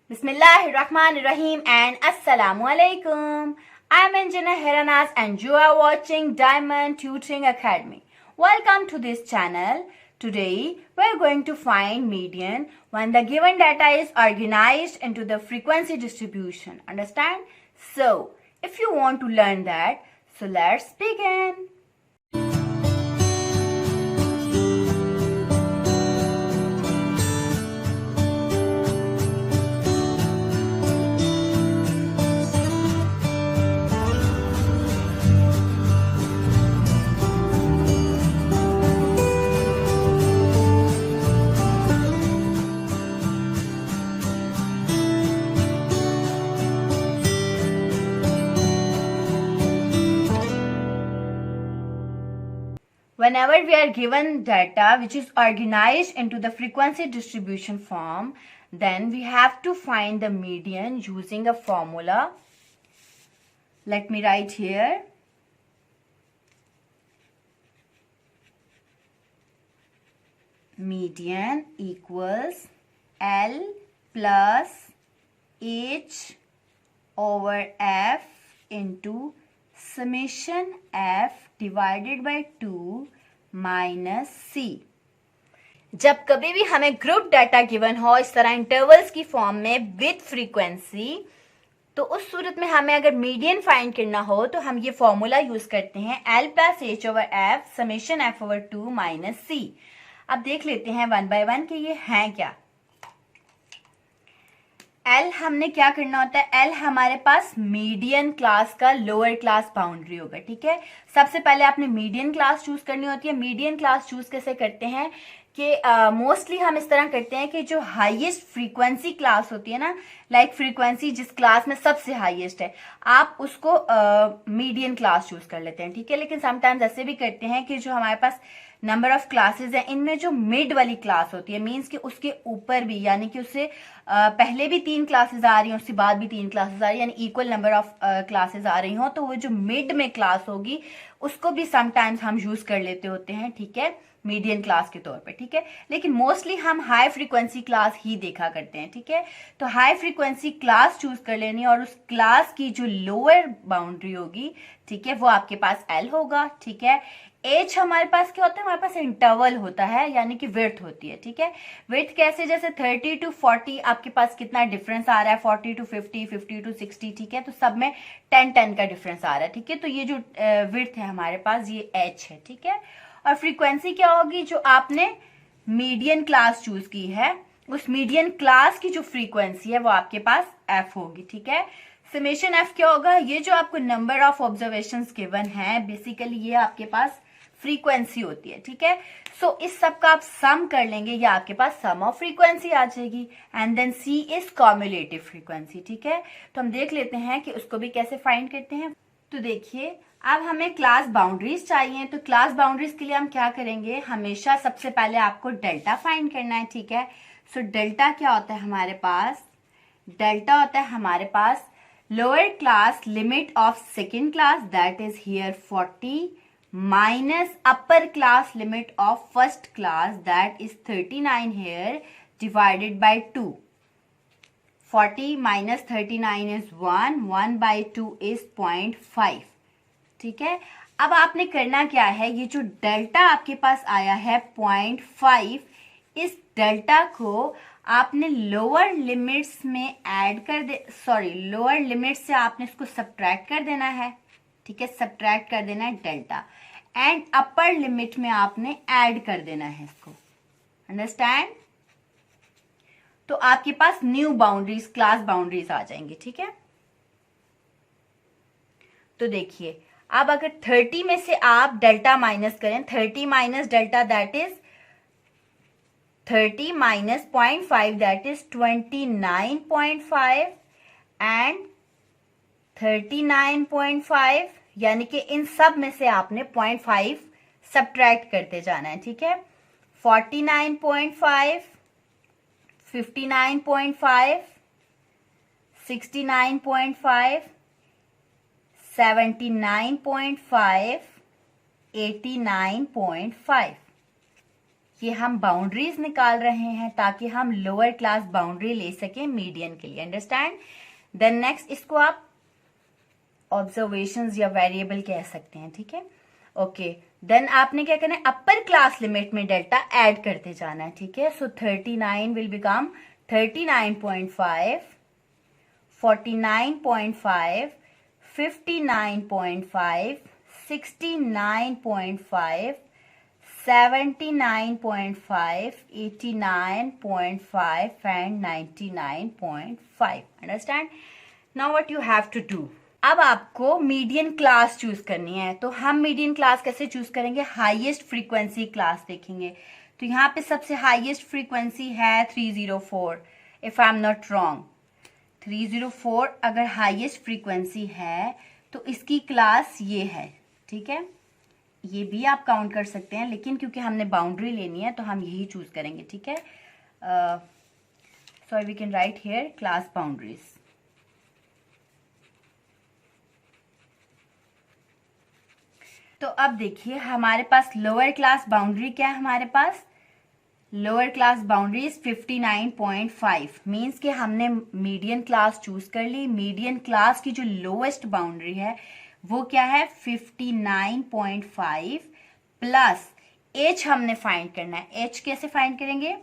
Bismillahirrahmanirrahim and Assalamu alaikum. I'm Anjana Heranas and you are watching Diamond Tutoring Academy. Welcome to this channel. Today we're going to find median when the given data is organized into the frequency distribution. Understand? So, if you want to learn that, so let's begin. Whenever we are given data which is organized into the frequency distribution form, then we have to find the median using a formula. Let me write here. Median equals L plus H over F into summation F divided by 2 minus सी। जब कभी भी हमें group data given हो इस तरह intervals की form में with frequency, तो उस सूरत में हमें अगर मीडियन फाइंड करना हो तो हम ये फॉर्मूला यूज करते हैं L plus H over F summation F over 2 minus C. अब देख लेते हैं वन बाय वन कि ये हैं क्या। L हमने क्या करना होता है, L हमारे पास मीडियन क्लास का लोअर क्लास बाउंड्री होगा। ठीक है, सबसे पहले आपने मीडियन क्लास चूज करनी होती है। मीडियन क्लास चूज कैसे करते हैं कि मोस्टली हम इस तरह करते हैं कि जो हाईएस्ट फ्रीक्वेंसी क्लास होती है ना, लाइक फ्रीक्वेंसी जिस क्लास में सबसे हाईएस्ट है, आप उसको मीडियन क्लास चूज कर लेते हैं। ठीक है, लेकिन समटाइम्स ऐसे भी करते हैं कि जो हमारे पास नंबर ऑफ क्लासेस है, इनमें जो मिड वाली क्लास होती है, मींस कि उसके ऊपर भी, यानी कि उससे पहले भी 3 क्लासेस आ रही हैं, उसके बाद भी 3 क्लासेस आ रही है, यानी इक्वल नंबर ऑफ क्लासेस आ रही हो, तो वो जो मिड में क्लास होगी उसको भी समटाइम्स हम यूज कर लेते होते हैं। ठीक है, मीडियन क्लास के तौर पे। ठीक है, लेकिन मोस्टली हम हाई फ्रीक्वेंसी क्लास ही देखा करते हैं। ठीक है, तो हाई फ्रीक्वेंसी क्लास चूज कर लेनी और उस क्लास की जो लोअर बाउंड्री होगी, ठीक है, वो आपके पास एल होगा। ठीक है, एच हमारे पास क्या होता है, हमारे पास इंटरवल होता है, यानी कि विड्थ होती है। ठीक है, विड्थ कैसे, जैसे 30 टू 40 आपके पास कितना डिफरेंस आ रहा है, 40 टू 50, 50 टू 60। ठीक है, तो सब में 10 का डिफरेंस आ रहा है। ठीक है, तो ये जो विड्थ है हमारे पास, ये एच है। ठीक है, और फ्रीक्वेंसी क्या होगी, जो आपने मीडियन क्लास चूज की है उस मीडियन क्लास की जो फ्रीक्वेंसी है वो आपके पास एफ होगी। ठीक है, समेशन एफ क्या होगा, ये जो आपको नंबर ऑफ ऑब्जर्वेशंस गिवन है, बेसिकली ये आपके पास फ्रीक्वेंसी होती है। ठीक है, सो इस सब का आप सम कर लेंगे, ये आपके पास सम ऑफ फ्रीक्वेंसी आ जाएगी, and then C is cumulative frequency. ठीक है, तो हम देख लेते हैं कि उसको भी कैसे फाइंड करते हैं। तो देखिए, अब हमें क्लास बाउंड्रीज चाहिए, तो क्लास बाउंड्रीज के लिए हम क्या करेंगे, हमेशा सबसे पहले आपको डेल्टा फाइंड करना है। ठीक है, सो डेल्टा क्या होता है हमारे पास, डेल्टा होता है हमारे पास lower class limit of second class that is here 40 minus upper class limit of first class that is 39 here divided by 2। 40 minus 39 is 1, 1 by 2 is 0.5। ठीक है, अब आपने करना क्या है, ये जो डेल्टा आपके पास आया है 0.5, इस डेल्टा को आपने लोअर लिमिट्स में ऐड कर दे, सॉरी लोअर लिमिट से आपने इसको सब्ट्रैक्ट कर देना है। ठीक है, सब्ट्रैक्ट कर देना है डेल्टा, एंड अपर लिमिट में आपने ऐड कर देना है इसको। अंडरस्टैंड? तो आपके पास न्यू बाउंड्रीज, क्लास बाउंड्रीज आ जाएंगी। ठीक है, तो देखिए, अब अगर 30 में से आप डेल्टा माइनस करें, 30 minus delta that is 30 minus 0.5 that is 29.5 and 39.5, यानी कि इन सब में से आपने 0.5 सब्ट्रैक्ट करते जाना है। ठीक है, 49.5, 59.5, 69.5, 79.5, 89.5। ये हम बाउंड्रीज निकाल रहे हैं ताकि हम लोअर क्लास बाउंड्री ले सकें मीडियन के लिए। अंडरस्टैंड। देन नेक्स्ट, इसको आप ऑब्जर्वेशंस या वेरिएबल कह सकते हैं, ठीक है। ओके, देन आपने क्या करना है, अपर क्लास लिमिट में डेल्टा ऐड करते जाना है, ठीक है। सो 39 will become 39.5, 49.5, 59.5, 69.5, 79.5, 89.5 and 99.5. Understand? Now what you have to do? अब आपको मीडियन क्लास चूज करनी है। तो हम मीडियन क्लास कैसे चूज करेंगे, हाईएस्ट फ्रीक्वेंसी क्लास देखेंगे। तो यहाँ पे सबसे हाईएस्ट फ्रीक्वेंसी है 304, if I am not wrong. 304 अगर हाईएस्ट फ्रीक्वेंसी है तो इसकी क्लास ये है, ठीक है। ये भी आप काउंट कर सकते हैं, लेकिन क्योंकि हमने बाउंड्री लेनी है तो हम यही चूज करेंगे, ठीक है। So we can write here class boundaries. तो अब देखिए हमारे पास लोअर क्लास बाउंड्री क्या है, हमारे पास lower class boundary is 59.5, means कि हमने मीडियन क्लास चूज कर ली। मीडियन क्लास की जो लोएस्ट बाउंड्री है वो क्या है, 59.5 प्लस एच हमने फाइंड करना है। एच कैसे फाइंड करेंगे,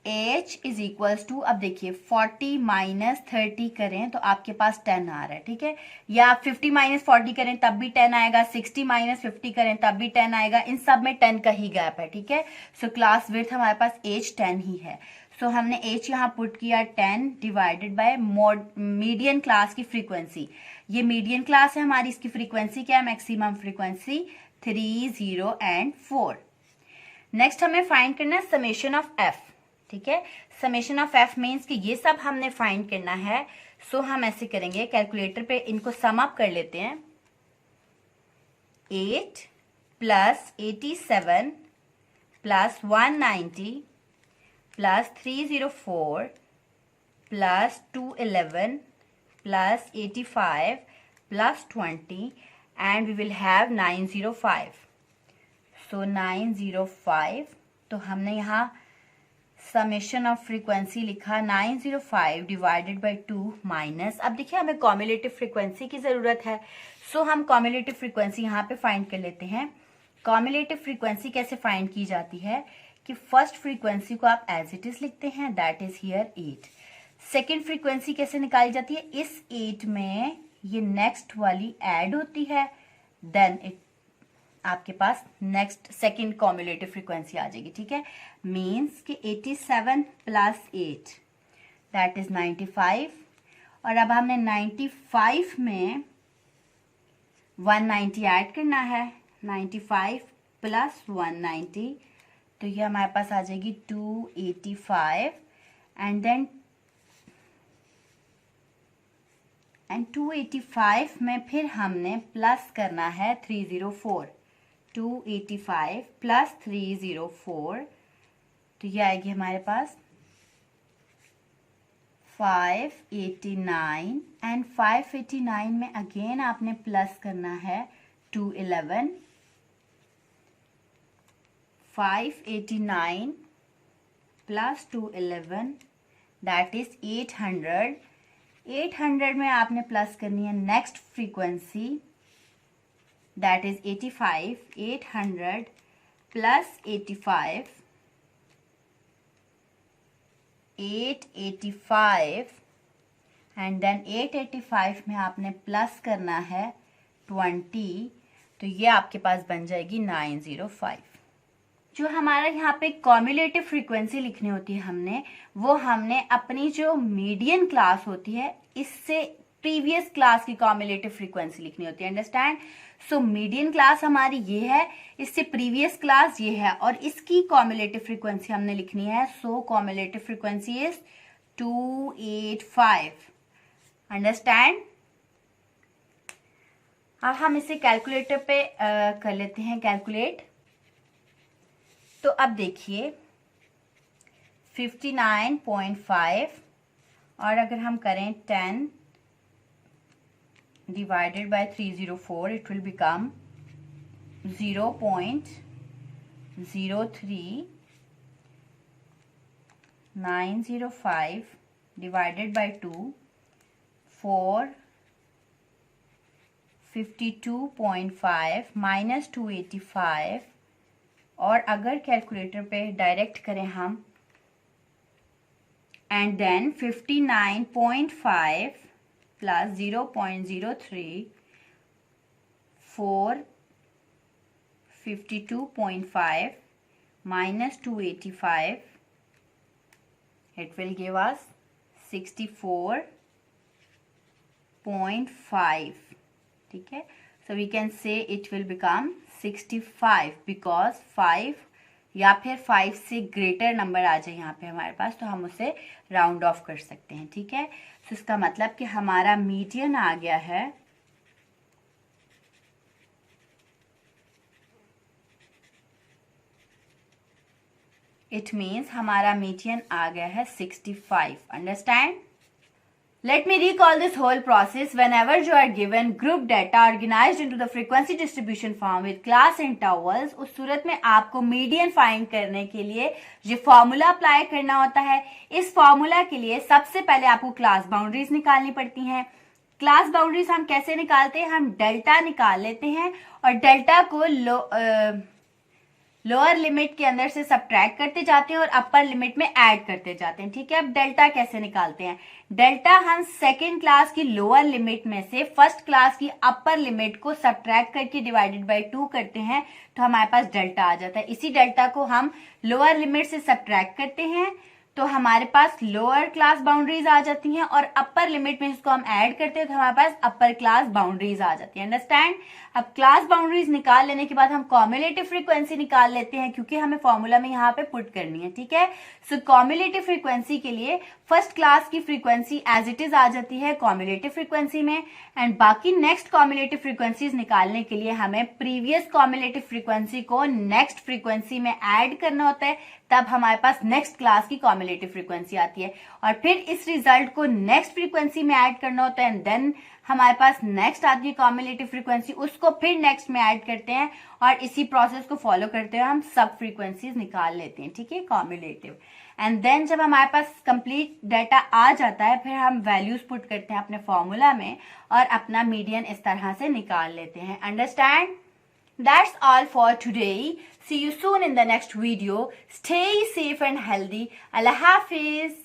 एच इज इक्वल्स टू, अब देखिए 40 माइनस 30 करें तो आपके पास 10 आ रहा है, ठीक है। या आप 50 माइनस 40 करें तब भी 10 आएगा, 60 माइनस 50 करें तब भी 10 आएगा। इन सब में 10 का ही गैप है, ठीक है। सो क्लास विड्थ हमारे पास एच 10 ही है। सो हमने एच यहाँ पुट किया 10 डिवाइडेड बाय मीडियन क्लास की फ्रीक्वेंसी। ये मीडियन क्लास है हमारी, इसकी फ्रीक्वेंसी क्या है, मैक्सिमम फ्रीक्वेंसी 3, 0 एंड 4। नेक्स्ट हमें फाइंड करना है समेशन ऑफ एफ, ठीक है। समेशन ऑफ एफ मीन्स कि ये सब हमने फाइंड करना है। सो हम ऐसे करेंगे, कैलकुलेटर पे इनको सम अप कर लेते हैं। 8 plus 87 plus 190 plus 304 plus 211 plus 85 plus 20 and we will have 905. So 905, तो हमने यहाँ समेशन ऑफ फ्रीक्वेंसी लिखा 905 डिवाइडेड बाय 2 माइनस, अब देखिए हमें कॉम्युलेटिव फ्रीक्वेंसी की जरूरत है। सो हम कॉम्युलेटिव फ्रीक्वेंसी यहाँ पे फाइंड कर लेते हैं। कॉम्युलेटिव फ्रीक्वेंसी कैसे फाइंड की जाती है कि फर्स्ट फ्रीक्वेंसी को आप एज इट इज लिखते हैं, that is here 8। Second frequency कैसे निकाली जाती है, इस 8 में ये नेक्स्ट वाली ऐड होती है, देन इट आपके पास नेक्स्ट सेकेंड कॉम्युलेटिव फ्रीक्वेंसी आ जाएगी, ठीक है। मीन्स कि 87 प्लस 8 दैट इज 95, और अब हमने 95 में 190 ऐड करना है। 95 प्लस 190, तो ये हमारे पास आ जाएगी 285 एंड देन 285 में फिर हमने प्लस करना है 304। 285 प्लस 304, तो ये आएगी हमारे पास 589 एंड 589 में अगेन आपने प्लस करना है 211। 589 प्लस 211 दैट इज 800। 800 में आपने प्लस करनी है next frequency, that is 85। 800 plus 85, 885 and then 885 में आपने प्लस करना है 20, तो ये आपके पास बन जाएगी 905। जो हमारा यहाँ पे कॉम्युलेटिव फ्रीक्वेंसी लिखनी होती है वो हमने अपनी जो मीडियन क्लास होती है इससे प्रीवियस क्लास की कॉम्युलेटिव फ्रीक्वेंसी लिखनी होती है। अंडरस्टैंड। सो मीडियन क्लास हमारी ये है, इससे प्रीवियस क्लास ये है, और इसकी कॉम्युलेटिव फ्रीक्वेंसी हमने लिखनी है। सो कॉम्युलेटिव फ्रीक्वेंसी इज 285। अंडरस्टैंड। अब हम इसे कैलकुलेटर पे कर लेते हैं कैलकुलेट। तो अब देखिए 59.5, और अगर हम करें 10 divided by 304, it will become 0.03 905 divided by 2 452.5 minus 285, और अगर कैलकुलेटर पे डायरेक्ट करें हम, and then 59.5 plus 0.03 452.5 minus 285, it will give us 64.5. ठीक है, so we can say it will become 65 because 5 या फिर 5 से ग्रेटर नंबर आ जाए यहाँ पे हमारे पास, तो हम उसे राउंड ऑफ कर सकते हैं। ठीक है, तो इसका मतलब कि हमारा मीडियन आ गया है इट मीन्स हमारा मीडियन आ गया है 65। Understand? Let me recall this whole process. Whenever you are given group data organized into the frequency distribution form with class intervals, उस सूरत में आपको मीडियन फाइंड करने के लिए ये फॉर्मूला अप्लाई करना होता है। इस फॉर्मूला के लिए सबसे पहले आपको क्लास बाउंड्रीज निकालनी पड़ती हैं। क्लास बाउंड्रीज हम कैसे निकालते हैं? हम डेल्टा निकाल लेते हैं और डेल्टा को लोअर लिमिट के अंदर से सब्ट्रैक्ट करते जाते हैं और अपर लिमिट में ऐड करते जाते हैं। ठीक है, अब डेल्टा कैसे निकालते हैं? डेल्टा हम सेकेंड क्लास की लोअर लिमिट में से फर्स्ट क्लास की अपर लिमिट को सब्ट्रैक्ट करके डिवाइडेड बाय 2 करते हैं तो हमारे पास डेल्टा आ जाता है। इसी डेल्टा को हम लोअर लिमिट से सब्ट्रैक्ट करते हैं तो हमारे पास लोअर क्लास बाउंड्रीज आ जाती हैं और अपर लिमिट में इसको हम ऐड करते हैं तो हमारे पास अपर क्लास बाउंड्रीज आ जाती है। अंडरस्टैंड? अब क्लास बाउंड्रीज निकाल लेने के बाद हम कॉम्युलेटिव फ्रीक्वेंसी निकाल लेते हैं क्योंकि हमें फॉर्मूला में यहाँ पे पुट करनी है। ठीक है, सो कॉम्युलेटिव फ्रीक्वेंसी के लिए फर्स्ट क्लास की फ्रीक्वेंसी एज इट इज आ जाती है कॉम्युलेटिव फ्रीक्वेंसी में, एंड बाकी नेक्स्ट कॉम्युलेटिव फ्रीक्वेंसीज निकालने के लिए हमें प्रीवियस कॉम्युलेटिव फ्रीक्वेंसी को नेक्स्ट फ्रीक्वेंसी में ऐड करना होता है, तब हमारे पास नेक्स्ट क्लास की कॉम्युलेटिव फ्रीक्वेंसी आती है और फिर इस रिजल्ट को नेक्स्ट फ्रीक्वेंसी में ऐड करना होता है एंड देन हमारे पास नेक्स्ट आती है कॉम्युलेटिव फ्रीक्वेंसी, उसको फिर नेक्स्ट में ऐड करते हैं और इसी प्रोसेस को फॉलो करते हुए हम सब फ्रीक्वेंसीज निकाल लेते हैं। ठीक है, कॉम्युलेटिव। एंड देन जब हमारे पास कंप्लीट डाटा आ जाता है फिर हम वैल्यूज पुट करते हैं अपने फॉर्मूला में और अपना मीडियन इस तरह से निकाल लेते हैं। Understand? That's all for today. See you soon in the next video. Stay safe and healthy. Allah Hafiz.